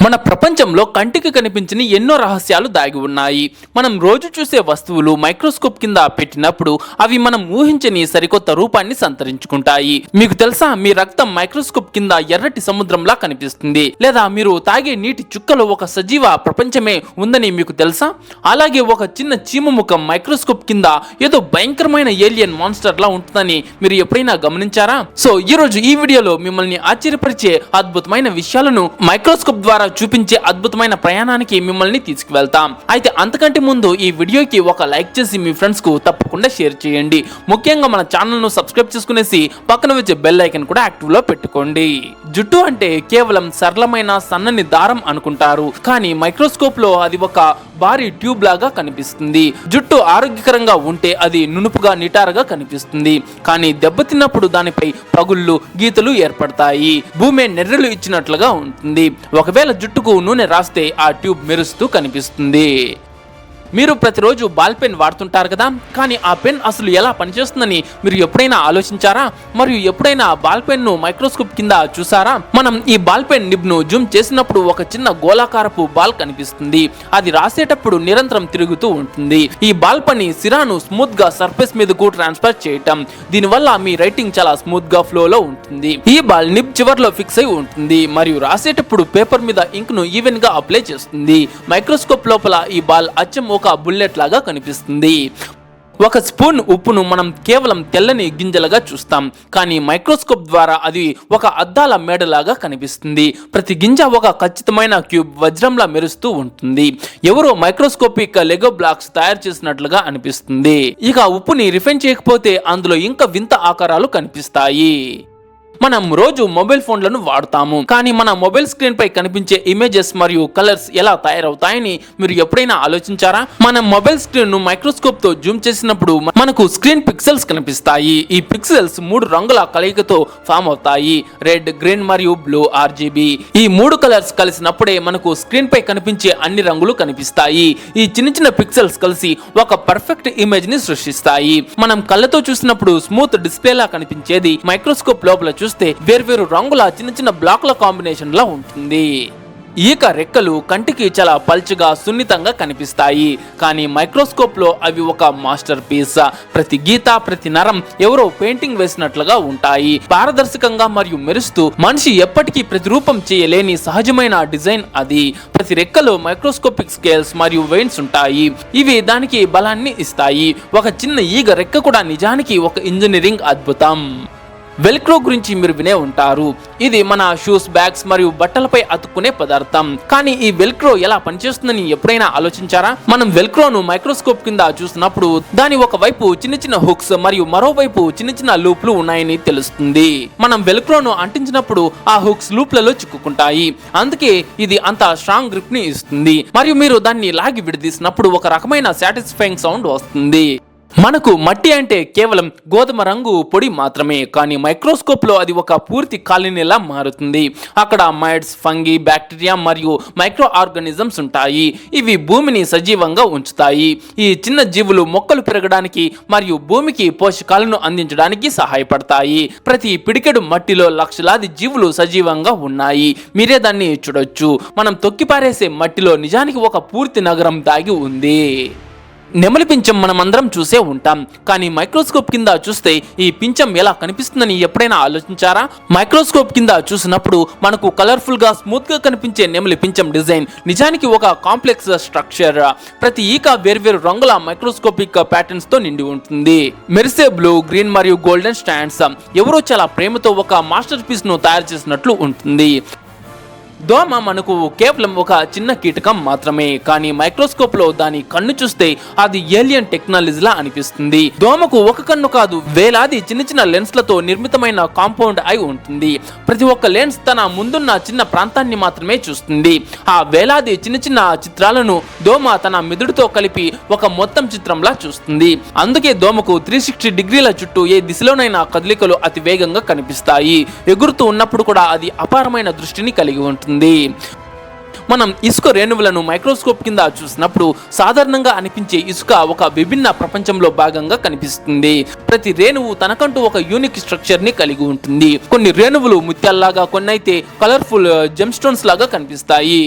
మన ప్రపంచంలో కంటికి కనిపించని ఎన్నో రహస్యాలు దాగి ఉన్నాయి. మనం రోజు చూసే వస్తువులు మైక్రోస్కోప్ కింద పెట్టినప్పుడు అవి మనం ఊహించని సరికొత్త రూపాన్ని సంతరించుకుంటాయి. మీకు తెలుసా, మీ రక్తం మైక్రోస్కోప్ కింద ఎర్రటి సముద్రంలా కనిపిస్తుంది. లేదా మీరు తాగే నీటి చుక్కలో ఒక సజీవ ప్రపంచమే ఉందని మీకు తెలుసా? అలాగే ఒక చిన్న చీమ ముఖం మైక్రోస్కోప్ కింద ఏదో భయంకరమైన ఏలియన్ మాన్స్టర్ లా ఉంటుందని మీరు ఎప్పుడైనా గమనించారా? సో ఈ రోజు ఈ వీడియోలో మిమ్మల్ని ఆశ్చర్యపరిచే అద్భుతమైన విషయాలను మైక్రోస్కోప్ ద్వారా చూపించే అద్భుతమైన ప్రయాణానికి మిమ్మల్ని తీసుకువెళ్తాం. అయితే అంతకంటే ముందు ఈ వీడియోకి ఒక లైక్ చేసి మీ ఫ్రెండ్స్ కు తప్పకుండా షేర్ చేయండి. ముఖ్యంగా మన ఛానల్ ను సబ్స్క్రైబ్ చేసుకునేసి పక్కన వచ్చే బెల్ ఐకాన్ కూడా యాక్టివ్ లో పెట్టుకోండి. జుట్టు అంటే కేవలం సరళమైన సన్నని దారం అనుకుంటారు, కానీ మైక్రోస్కోప్ లో అది ఒక భారీ ట్యూబ్ లాగా కనిపిస్తుంది. జుట్టు ఆరోగ్యకరంగా ఉంటే అది నునుపుగా నిటారుగా కనిపిస్తుంది, కానీ దెబ్బతిన్నప్పుడు దానిపై పగుళ్ళు గీతలు ఏర్పడతాయి. భూమి నెర్రెలు ఇచ్చినట్లుగా ఉంటుంది. ఒకవేళ జుట్టుకు నూనె రాస్తే ఆ ట్యూబ్ మెరుస్తూ కనిపిస్తుంది. మీరు ప్రతిరోజు బాల్ పెన్ వాడుతుంటారు కదా, కానీ ఆ పెన్ అసలు ఎలా పనిచేస్తుందని మీరు ఎప్పుడైనా ఆలోచించారా? మరియు ఎప్పుడైనా బాల్ పెన్ ను మైక్రోస్కోప్ కింద చూసారా? మనం ఈ బాల్ పెన్ నిబ్ ను జూమ్ చేసినప్పుడు ఒక చిన్న గోళాకారపు బాల్ కనిపిస్తుంది. అది రాసేటప్పుడు నిరంతరం తిరుగుతూ ఉంటుంది. ఈ బాల్ పని సిరాను స్మూత్ గా సర్ఫేస్ మీదకు ట్రాన్స్ఫర్ చేయటం. దీనివల్ల మీ రైటింగ్ చాలా స్మూత్ గా ఫ్లో లో ఉంటుంది. ఈ బాల్ నిబ్ చివర్లో ఫిక్స్ అయి ఉంటుంది మరియు రాసేటప్పుడు పేపర్ మీద ఇంక్ ను ఈవెన్ గా అప్లై చేస్తుంది. మైక్రోస్కోప్ లోపల ఈ బాల్ అచ్చం ఒక బుల్లెట్ లాగా కనిపిస్తుంది. ఒక స్పూన్ ఉప్పును మనం కేవలం తెల్లని గింజలుగా చూస్తాం, కానీ మైక్రోస్కోప్ ద్వారా అది ఒక అద్దాల మేడలాగా కనిపిస్తుంది. ప్రతి గింజ ఒక ఖచ్చితమైన క్యూబ్ వజ్రంలా మెరుస్తూ ఉంటుంది. ఎవరో మైక్రోస్కోపిక్ లెగో బ్లాక్స్ తయారు చేసినట్లుగా అనిపిస్తుంది. ఇక ఉప్పుని రిఫైన్ చేయకపోతే అందులో ఇంకా వింత ఆకారాలు కనిపిస్తాయి. మనం రోజు మొబైల్ ఫోన్లను వాడుతాము, కానీ మన మొబైల్ స్క్రీన్ పై కనిపించే ఇమేజెస్ మరియు కలర్స్ ఎలా తయారవుతాయని మీరు ఎప్పుడైనా ఆలోచించారా? మనం మొబైల్ స్క్రీన్ ను మైక్రోస్కోప్ తో జూమ్ చేసినప్పుడు మనకు స్క్రీన్ పిక్సెల్స్ కనిపిస్తాయి. ఈ పిక్సెల్స్ 3 రంగుల కలయికతో ఫామ్ అవుతాయి. రెడ్, గ్రీన్ మరియు బ్లూ RGB. ఈ 3 కలర్స్ కలిసినప్పుడే మనకు స్క్రీన్ పై కనిపించే అన్ని రంగులు కనిపిస్తాయి. ఈ చిన్న చిన్న పిక్సెల్స్ కలిసి ఒక పర్ఫెక్ట్ ఇమేజ్ ని సృష్టిస్తాయి. మనం కళ్ళతో చూసినప్పుడు స్మూత్ డిస్ప్లే లా కనిపించేది మైక్రోస్కోప్ లోపల చూస్తే వేర్వేరు రంగుల చిన్న చిన్న బ్లాక్ల కాంబినేషన్ లా ఉంటుంది. ఈక రెక్కలు కంటికి చాలా పల్చగా సున్నితంగా కనిపిస్తాయి, కానీ మైక్రోస్కోప్ లో అవి ఒక మాస్టర్ పీస్. ప్రతి గీత, ప్రతి నరం ఎవరో పెయింటింగ్ వేసినట్లుగా ఉంటాయి. పారదర్శకంగా మరియు మెరుస్తూ మనిషి ఎప్పటికీ ప్రతిరూపం చేయలేని సహజమైన డిజైన్ అది. ప్రతి రెక్కలో మైక్రోస్కోపిక్ స్కేల్స్ మరియు వెయిన్స్ ఉంటాయి. ఇవి దానికి బలాన్ని ఇస్తాయి. ఒక చిన్న ఈగ రెక్క కూడా నిజానికి ఒక ఇంజనీరింగ్ అద్భుతం. వెల్క్రో గురించి మీరు వినే ఉంటారు. ఇది మన షూస్, బ్యాగ్స్ మరియు బట్టలపై అతుక్కునే పదార్థం. కానీ ఈ వెల్క్రో ఎలా పనిచేస్తుందని ఎప్పుడైనా ఆలోచించారా? మనం వెల్క్రోను మైక్రోస్కోప్ కింద చూసినప్పుడు దాని ఒక వైపు చిన్న చిన్న హుక్స్ మరియు మరోవైపు చిన్న చిన్న లూప్లు ఉన్నాయని తెలుస్తుంది. మనం వెల్క్రోను అంటించినప్పుడు ఆ హుక్స్ లూప్లలో చిక్కుకుంటాయి. అందుకే ఇది అంత స్ట్రాంగ్ గ్రిప్ ని ఇస్తుంది. మరియు మీరు దాన్ని లాగి విడదీసినప్పుడు ఒక రకమైన సాటిస్ఫైయింగ్ సౌండ్ వస్తుంది. మనకు మట్టి అంటే కేవలం గోధుమ రంగు పొడి మాత్రమే, కానీ మైక్రోస్కోప్ లో అది ఒక పూర్తి కాలనీలా మారుతుంది. అక్కడ మైట్స్, ఫంగి, బ్యాక్టీరియా మరియు మైక్రో ఆర్గానిజమ్స్ ఉంటాయి. ఇవి భూమిని సజీవంగా ఉంచుతాయి. ఈ చిన్న జీవులు మొక్కలు పెరగడానికి మరియు భూమికి పోషకాలను అందించడానికి సహాయపడతాయి. ప్రతి పిడికెడు మట్టిలో లక్షలాది జీవులు సజీవంగా ఉన్నాయి. మీరే దాన్ని చూడొచ్చు. మనం తొక్కిపారేసే మట్టిలో నిజానికి ఒక పూర్తి నగరం దాగి ఉంది. నెమలి పింఛం మనమందరం చూసే ఉంటాం, కానీ మైక్రోస్కోప్ కింద చూస్తే ఈ పింఛం ఎలా కనిపిస్తుందని ఎప్పుడైనా ఆలోచించారా? మైక్రోస్కోప్ కింద చూసినప్పుడు మనకు కలర్ఫుల్ గా, స్మూత్ గా కనిపించే నెమలి పింఛం డిజైన్ నిజానికి ఒక కాంప్లెక్స్ స్ట్రక్చర్. ప్రతి ఈక వేర్వేరు రంగుల మైక్రోస్కోపిక్ ప్యాటర్న్స్ తో నిండి ఉంటుంది. మెరిసే బ్లూ, గ్రీన్ మరియు గోల్డెన్ స్టాండ్స్ ఎవరో చాలా ప్రేమతో ఒక మాస్టర్ పీస్ ను తయారు చేసినట్లు ఉంటుంది. దోమ మనకు కేవలం ఒక చిన్న కీటకం మాత్రమే, కానీ మైక్రోస్కోప్ లో దాని కన్ను చూస్తే అది ఏలియన్ టెక్నాలజీలా అనిపిస్తుంది. దోమకు ఒక కన్ను కాదు, వేలాది చిన్న చిన్న లెన్స్లతో నిర్మితమైన కాంపౌండ్ అయి ఉంటుంది. ప్రతి ఒక్క లెన్స్ తన ముందున్న చిన్న ప్రాంతాన్ని మాత్రమే చూస్తుంది. ఆ వేలాది చిన్న చిన్న చిత్రాలను దోమ తన మెదడుతో కలిపి ఒక మొత్తం చిత్రంలా చూస్తుంది. అందుకే దోమకు 360 డిగ్రీల చుట్టూ ఏ దిశలోనైనా కదలికలు అతి వేగంగా కనిపిస్తాయి. ఎగురుతూ ఉన్నప్పుడు కూడా అది అపారమైన దృష్టిని కలిగి ఉంటుంది. మనం ఇసుక రేణువులను మైక్రోస్కోప్ కింద చూసినప్పుడు సాధారణంగా అనిపించే ఇసుక ఒక విభిన్న ప్రపంచంలో భాగంగా కనిపిస్తుంది. ప్రతి రేణువు తనకంటూ ఒక యూనిక్ స్ట్రక్చర్ ని కలిగి ఉంటుంది. కొన్ని రేణువులు ముత్యాల్లాగా, కొన్ని అయితే కలర్ఫుల్ జెమ్ స్టోన్స్ లాగా కనిపిస్తాయి.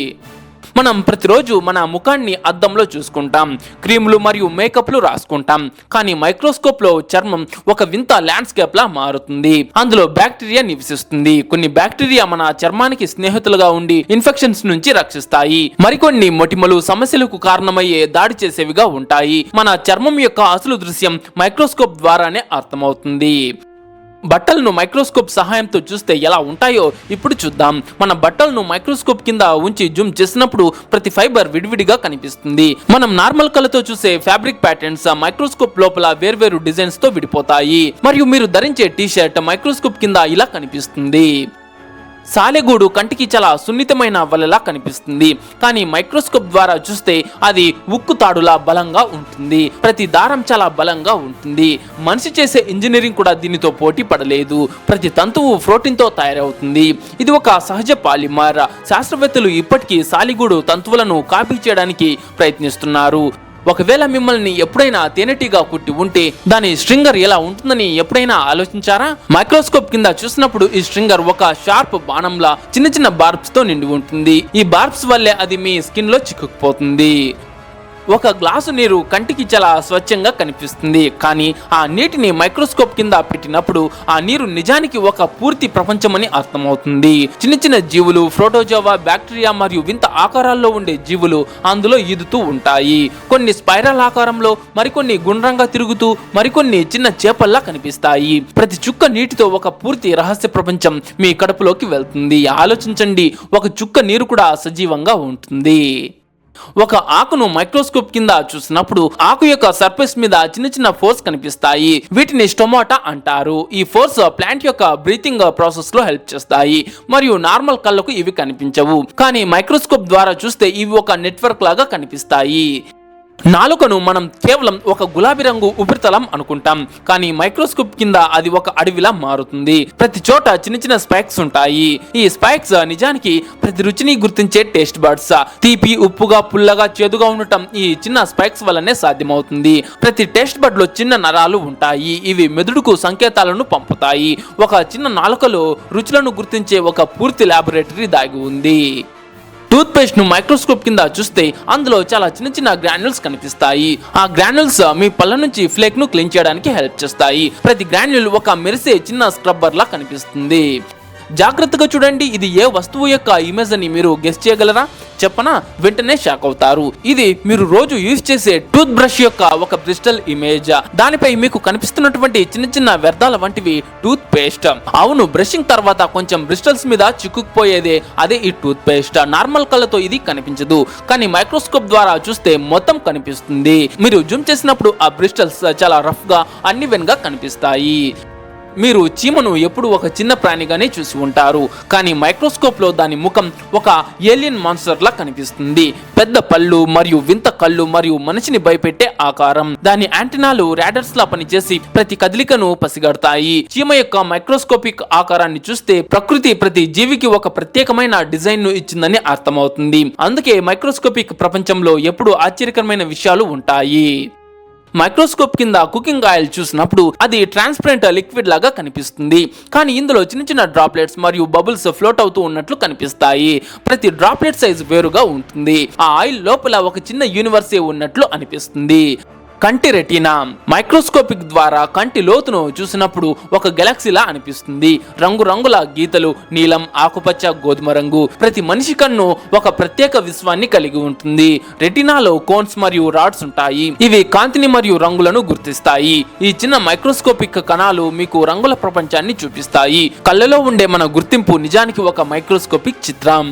మనం ప్రతిరోజు మన ముఖాన్ని అద్దంలో చూసుకుంటాం, క్రీములు మరియు మేకప్లు రాసుకుంటాం. కానీ మైక్రోస్కోప్ లో చర్మం ఒక వింత ల్యాండ్స్కేప్ లా మారుతుంది. అందులో బ్యాక్టీరియా నివసిస్తుంది. కొన్ని బ్యాక్టీరియా మన చర్మానికి స్నేహితులుగా ఉండి ఇన్ఫెక్షన్స్ నుంచి రక్షిస్తాయి. మరికొన్ని మొటిమలు సమస్యలకు కారణమయ్యే దాడి చేసేవిగా ఉంటాయి. మన చర్మం యొక్క అసలు దృశ్యం మైక్రోస్కోప్ ద్వారానే అర్థమవుతుంది. బట్టలను మైక్రోస్కోప్ సహాయంతో చూస్తే ఎలా ఉంటాయో ఇప్పుడు చూద్దాం. మన బట్టలను మైక్రోస్కోప్ కింద ఉంచి జూమ్ చేసినప్పుడు ప్రతి ఫైబర్ విడివిడిగా కనిపిస్తుంది. మనం నార్మల్ కళ్ళతో చూసే ఫ్యాబ్రిక్ ప్యాటర్న్స్ మైక్రోస్కోప్ లోపల వేర్వేరు డిజైన్స్ తో విడిపోతాయి. మరియు మీరు ధరించే టీ షర్ట్ మైక్రోస్కోప్ కింద ఇలా కనిపిస్తుంది. సాలెగూడు కంటికి చాలా సున్నితమైన వలలా కనిపిస్తుంది. కానీ మైక్రోస్కోప్ ద్వారా చూస్తే అది ఉక్కు తాడులా బలంగా ఉంటుంది. ప్రతి దారం చాలా బలంగా ఉంటుంది. మనిషి చేసే ఇంజనీరింగ్ కూడా దీనితో పోటీ పడలేదు. ప్రతి తంతువు ప్రోటీన్ తో తయారవుతుంది. ఇది ఒక సహజ పాలిమర్. శాస్త్రవేత్తలు ఇప్పటికీ సాలెగూడు తంతువులను కాపీ చేయడానికి ప్రయత్నిస్తున్నారు. ఒకవేళ మిమ్మల్ని ఎప్పుడైనా తేనెటీగా కుట్టి ఉంటే దాని స్ట్రింగర్ ఎలా ఉంటుందని ఎప్పుడైనా ఆలోచించారా? మైక్రోస్కోప్ కింద చూసినప్పుడు ఈ స్ట్రింగర్ ఒక షార్ప్ బాణంలా చిన్న చిన్న బార్బ్స్ తో నిండి ఉంటుంది. ఈ బార్బ్స్ వల్లే అది మీ స్కిన్ లో చిక్కుకుపోతుంది. ఒక గ్లాసు నీరు కంటికి చాలా స్వచ్ఛంగా కనిపిస్తుంది. కానీ ఆ నీటిని మైక్రోస్కోప్ కింద పెట్టినప్పుడు ఆ నీరు నిజానికి ఒక పూర్తి ప్రపంచమని అర్థమవుతుంది. చిన్న చిన్న జీవులు, ప్రోటోజోవా, బ్యాక్టీరియా మరియు వింత ఆకారాల్లో ఉండే జీవులు అందులో ఈదుతూ ఉంటాయి. కొన్ని స్పైరల్ ఆకారంలో, మరికొన్ని గుండ్రంగా తిరుగుతూ, మరికొన్ని చిన్న చేపల్లా కనిపిస్తాయి. ప్రతి చుక్క నీటితో ఒక పూర్తి రహస్య ప్రపంచం మీ కడుపులోకి వెళ్తుంది. ఆలోచించండి, ఒక చుక్క నీరు కూడా సజీవంగా ఉంటుంది. ఒక ఆకును మైక్రోస్కోప్ కింద చూసినప్పుడు ఆకు యొక్క సర్ఫేస్ మీద చిన్న చిన్న ఫోర్స్ కనిపిస్తాయి. వీటిని స్టొమాటా అంటారు. ఈ ఫోర్స్ ప్లాంట్ యొక్క బ్రీతింగ్ ప్రాసెస్ లో హెల్ప్ చేస్తాయి. మరియు నార్మల్ కళ్ళకు ఇవి కనిపించవు. కానీ మైక్రోస్కోప్ ద్వారా చూస్తే ఇవి ఒక నెట్వర్క్ లాగా కనిపిస్తాయి. నాలుకను మనం కేవలం ఒక గులాబీ రంగు ఉపరితలం అనుకుంటాం. కానీ మైక్రోస్కోప్ కింద అది ఒక అడవిలా మారుతుంది. ప్రతి చోట చిన్న చిన్న స్పైక్స్ ఉంటాయి. ఈ స్పైక్స్ నిజానికి ప్రతి రుచిని గుర్తించే టేస్ట్ బర్డ్స్. తీపి, ఉప్పుగా, పుల్లగా, చేదుగా ఉండటం ఈ చిన్న స్పైక్స్ వల్లనే సాధ్యమవుతుంది. ప్రతి టేస్ట్ బడ్ లో చిన్న నరాలు ఉంటాయి. ఇవి మెదడుకు సంకేతాలను పంపుతాయి. ఒక చిన్న నాలుకలో రుచులను గుర్తించే ఒక పూర్తి ల్యాబొరేటరీ దాగి ఉంది. టూత్ పేస్ట్ ను మైక్రోస్కోప్ కింద చూస్తే అందులో చాలా చిన్న చిన్న గ్రాన్యుల్స్ కనిపిస్తాయి. ఆ గ్రాన్యుల్స్ మీ పళ్ళ నుంచి ఫ్లేక్ ను క్లీన్ చేయడానికి హెల్ప్ చేస్తాయి. ప్రతి గ్రాన్యుల్ ఒక మెరిసే చిన్న స్క్రబ్బర్ లా కనిపిస్తుంది. జాగ్రత్తగా చూడండి, ఇది ఏ వస్తువు యొక్క ఇమేజ్ అని మీరు గెస్ చేయగలరా? చెప్పనా? వెంటనే షాక్ అవుతారు. ఇది మీరు రోజు యూజ్ చేసే టూత్ బ్రష్ యొక్క ఒక బ్రిస్టల్ ఇమేజ్. దానిపై మీకు కనిపిస్తున్నటువంటి చిన్న చిన్న వ్యర్థాల వంటివి టూత్ పేస్ట్. అవును, బ్రషింగ్ తర్వాత కొంచెం బ్రిస్టల్స్ మీద చిక్కుకుపోయేదే అదే ఈ టూత్ పేస్ట్. నార్మల్ కళ్ళతో ఇది కనిపించదు, కానీ మైక్రోస్కోప్ ద్వారా చూస్తే మొత్తం కనిపిస్తుంది. మీరు జూమ్ చేసినప్పుడు ఆ బ్రిస్టల్స్ చాలా రఫ్ గా, అన్ఈవెన్ గా కనిపిస్తాయి. మీరు చీమను ఎప్పుడు ఒక చిన్న ప్రాణిగానే చూసి ఉంటారు. కానీ మైక్రోస్కోప్ లో దాని ముఖం ఒక ఏలియన్ మాన్స్టర్ లా కనిపిస్తుంది. పెద్ద పళ్ళు మరియు వింత కళ్ళు మరియు మనిషిని భయపెట్టే ఆకారం. దాని యాంటెనాలు రాడర్స్ లా పనిచేసి ప్రతి కదలికను పసిగడతాయి. చీమ యొక్క మైక్రోస్కోపిక్ ఆకారాన్ని చూస్తే ప్రకృతి ప్రతి జీవికి ఒక ప్రత్యేకమైన డిజైన్ ను ఇచ్చిందని అర్థమవుతుంది. అందుకే మైక్రోస్కోపిక్ ప్రపంచంలో ఎప్పుడు ఆశ్చర్యకరమైన విషయాలు ఉంటాయి. మైక్రోస్కోప్ కింద కుకింగ్ ఆయిల్ చూసినప్పుడు అది ట్రాన్స్పరెంట్ లిక్విడ్ లాగా కనిపిస్తుంది. కానీ ఇందులో చిన్న చిన్న డ్రాప్లెట్స్ మరియు బబుల్స్ ఫ్లోట్ అవుతూ ఉన్నట్లు కనిపిస్తాయి. ప్రతి డ్రాప్లెట్ సైజ్ వేరుగా ఉంటుంది. ఆ ఆయిల్ లోపల ఒక చిన్న యూనివర్సే ఉన్నట్లు అనిపిస్తుంది. కంటి రెటీనా మైక్రోస్కోపిక్ ద్వారా కంటి లోతును చూసినప్పుడు ఒక గెలాక్సీలా అనిపిస్తుంది. రంగురంగుల గీతలు, నీలం, ఆకుపచ్చ, గోధుమ రంగు. ప్రతి మనిషి కన్ను ఒక ప్రత్యేక విశ్వాన్ని కలిగి ఉంటుంది. రెటీనాలో కోన్స్ మరియు రాడ్స్ ఉంటాయి. ఇవి కాంతిని మరియు రంగులను గుర్తిస్తాయి. ఈ చిన్న మైక్రోస్కోపిక్ కణాలు మీకు రంగుల ప్రపంచాన్ని చూపిస్తాయి. కళ్ళలో ఉండే మన గుర్తింపు నిజానికి ఒక మైక్రోస్కోపిక్ చిత్రం.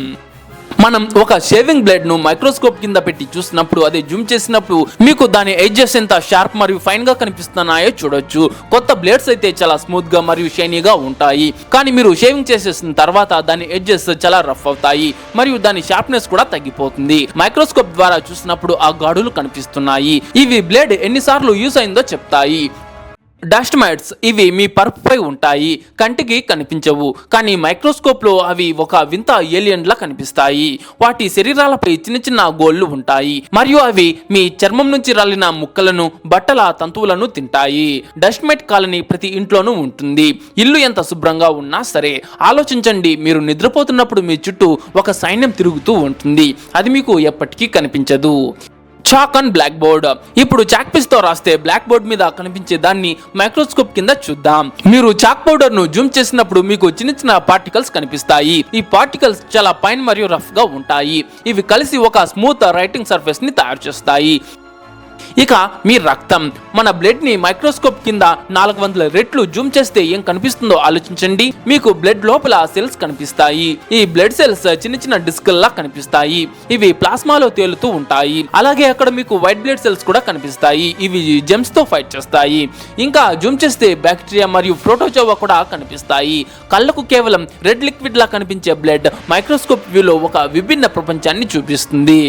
మనం ఒక షేవింగ్ బ్లేడ్ ను మైక్రోస్కోప్ కింద పెట్టి చూసినప్పుడు, అదే జూమ్ చేసినప్పుడు మీకు దాని ఎడ్జెస్ ఎంత షార్ప్ మరియు ఫైన్ గా కనిపిస్తున్నాయో చూడొచ్చు. కొత్త బ్లేడ్స్ అయితే చాలా స్మూత్ గా మరియు షైనీగా ఉంటాయి. కానీ మీరు షేవింగ్ చేసేసిన తర్వాత దాని ఎడ్జెస్ చాలా రఫ్ అవుతాయి మరియు దాని షార్ప్నెస్ కూడా తగ్గిపోతుంది. మైక్రోస్కోప్ ద్వారా చూసినప్పుడు ఆ గాడులు కనిపిస్తున్నాయి. ఇవి బ్లేడ్ ఎన్నిసార్లు యూస్ అయిందో చెప్తాయి. డస్ట్ మైట్స్ ఇవి మీ పరుపుపై ఉంటాయి, కంటికి కనిపించవు, కానీ మైక్రోస్కోప్ లో అవి ఒక వింత ఏలియన్ లా కనిపిస్తాయి. వాటి శరీరాలపై చిన్న చిన్న గోళ్లు ఉంటాయి మరియు అవి మీ చర్మం నుంచి రాలిన ముక్కలను, బట్టల తంతువులను తింటాయి. డస్ట్ మైట్ కాలనీ ప్రతి ఇంట్లోనూ ఉంటుంది. ఇల్లు ఎంత శుభ్రంగా ఉన్నా సరే, ఆలోచించండి, మీరు నిద్రపోతున్నప్పుడు మీ చుట్టూ ఒక సైన్యం తిరుగుతూ ఉంటుంది. అది మీకు ఎప్పటికీ కనిపించదు. Chalk and black board. ఇప్పుడు చాక్ పీస్ తో రాస్తే బ్లాక్ బోర్డ్ మీద కనిపించే దాన్ని మైక్రోస్కోప్ కింద చూద్దాం. మీరు చాక్ పౌడర్ ను జూమ్ చేసినప్పుడు మీకు చిన్న చిన్న పార్టికల్స్ కనిపిస్తాయి. ఈ పార్టికల్స్ చాలా ఫైన్ మరియు రఫ్ గా ఉంటాయి. ఇవి కలిసి ఒక స్మూత్ రైటింగ్ సర్ఫేస్ ని తయారు చేస్తాయి. ఇక మీ రక్తం, మన బ్లడ్ ని మైక్రోస్కోప్ కింద 400 రెట్లు జూమ్ చేస్తే ఏం కనిపిస్తుందో ఆలోచించండి. మీకు బ్లడ్ లోపల సెల్స్ కనిపిస్తాయి. ఈ బ్లడ్ సెల్స్ చిన్న చిన్న డిస్క్ లా కనిపిస్తాయి. ఇవి ప్లాస్మాలో తేలుతూ ఉంటాయి. అలాగే అక్కడ మీకు వైట్ బ్లడ్ సెల్స్ కూడా కనిపిస్తాయి. ఇవి జెమ్స్ తో ఫైట్ చేస్తాయి. ఇంకా జూమ్ చేస్తే బ్యాక్టీరియా మరియు ప్రోటోజోవా కూడా కనిపిస్తాయి. కళ్ళకు కేవలం రెడ్ లిక్విడ్ లా కనిపించే బ్లడ్ మైక్రోస్కోప్ వ్యూలో ఒక విభిన్న ప్రపంచాన్ని చూపిస్తుంది.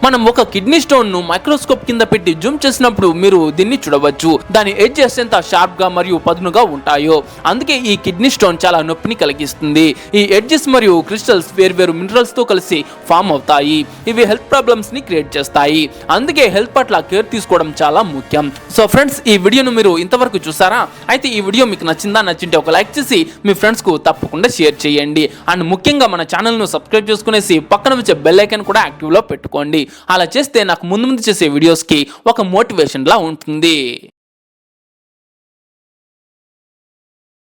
మనం ఒక కిడ్నీ స్టోన్ ను మైక్రోస్కోప్ కింద పెట్టి జూమ్ చేసినప్పుడు మీరు దీన్ని చూడవచ్చు. దాని ఎడ్జెస్ ఎంత షార్ప్ గా మరియు పదునుగా ఉంటాయో. అందుకే ఈ కిడ్నీ స్టోన్ చాలా నొప్పిని కలిగిస్తుంది. ఈ ఎడ్జెస్ మరియు క్రిస్టల్స్ వేర్వేరు మినరల్స్ తో కలిసి ఫామ్ అవుతాయి. ఇవి హెల్త్ ప్రాబ్లమ్స్ ని క్రియేట్ చేస్తాయి. అందుకే హెల్త్ పట్ల కేర్ తీసుకోవడం చాలా ముఖ్యం. సో ఫ్రెండ్స్, ఈ వీడియోను మీరు ఇంతవరకు చూసారా? అయితే ఈ వీడియో మీకు నచ్చింటే ఒక లైక్ చేసి మీ ఫ్రెండ్స్ కు తప్పకుండా షేర్ చేయండి. అండ్ ముఖ్యంగా మన ఛానల్ ను సబ్స్క్రైబ్ చేసుకునేసి పక్కన వచ్చే బెల్ ఐకాన్ కూడా యాక్టివ్ లో పెట్టుకోండి. అలా చేస్తే నాకు ముందు చేసే వీడియోస్ కి ఒక మోటివేషన్ లా ఉంటుంది.